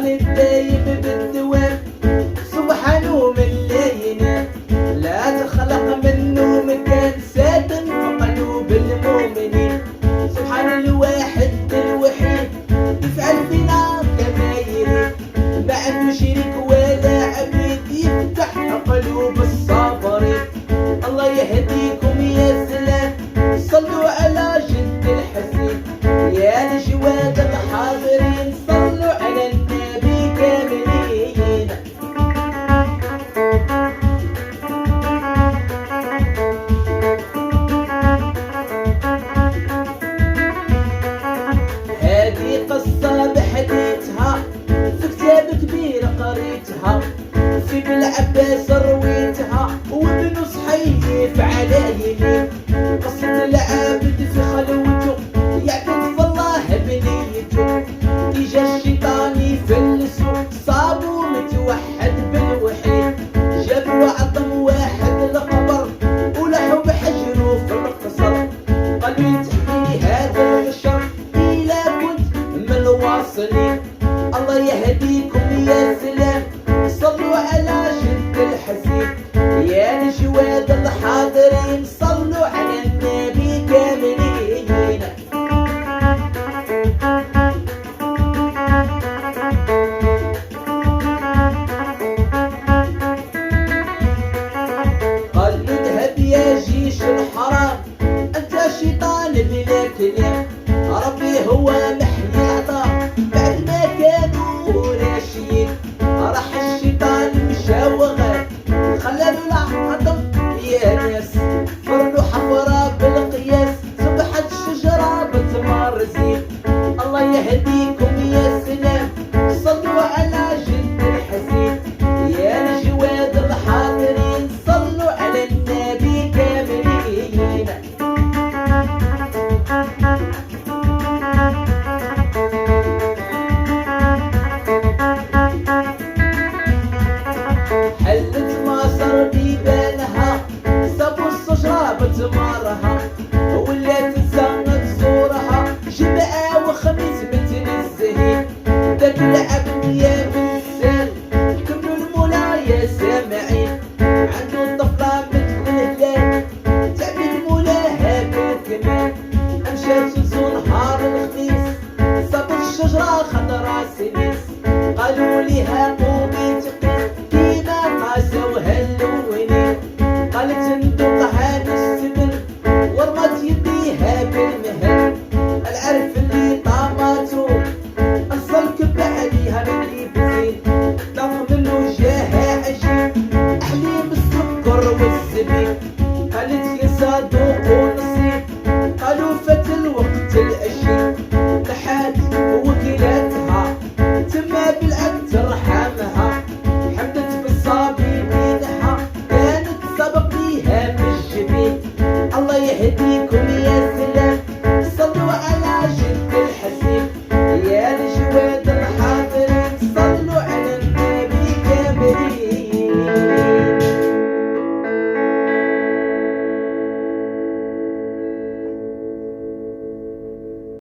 خالد دايم بالدوام سبحانه من لا ينام لا تخلق منه مكان ساكن في قلوب المؤمنين سبحان الواحد الوحيد يفعل فينا كما يريد ما عنده شريك ولا عبيد يفتح قلوب الصابرين الله يهديكم يا سلام صلوا على جد الحسين يا الجواد الحاضرين صلوا على النبي كاملين هذه قصة بحديثها في كتاب كبير قريتها في ابن عباس رويتها وابن صحيح على يمين قصة العابد في خلوته يعبد في الله بنيته إجا الشيطان يفلسو صابو متوحد بالوحيد جابوا عظم واحد القبر ولحوا بحجرو في القصر قالوا يتحمي هذا البشر إلا كنت من الواصلين الله يهديكم يا سلام صلوا على جد الحسين يا الجواد الحاضرين صلوا على النبي كاملين قال اذهب يا جيش الحرام انت شيطان بلا كلام ربي هو محيي العطاء بعد ما كانوا راشيين راح الشيطان مشى وغاب خلى العظم يا ناس فروا حفرة بالقياس سبحت الشجرة بتمارزين الله يهديكم يا سلام صلوا على جد الحسين يا الجواد الحاضرين صلوا على النبي كاملين حلت مصر بيبانها صابوا الشجرة بتمارها ولات تزنق زورها جمعة وخميس متنزهين داك العبد يا بنسان كملوا المولا يا سامعين عنده الطفلة مثل الهلال تعبد مولاها بالكمال امشات تزو نهار الخميس صابت الشجرة خضرا سنيس قالوا ليها قومي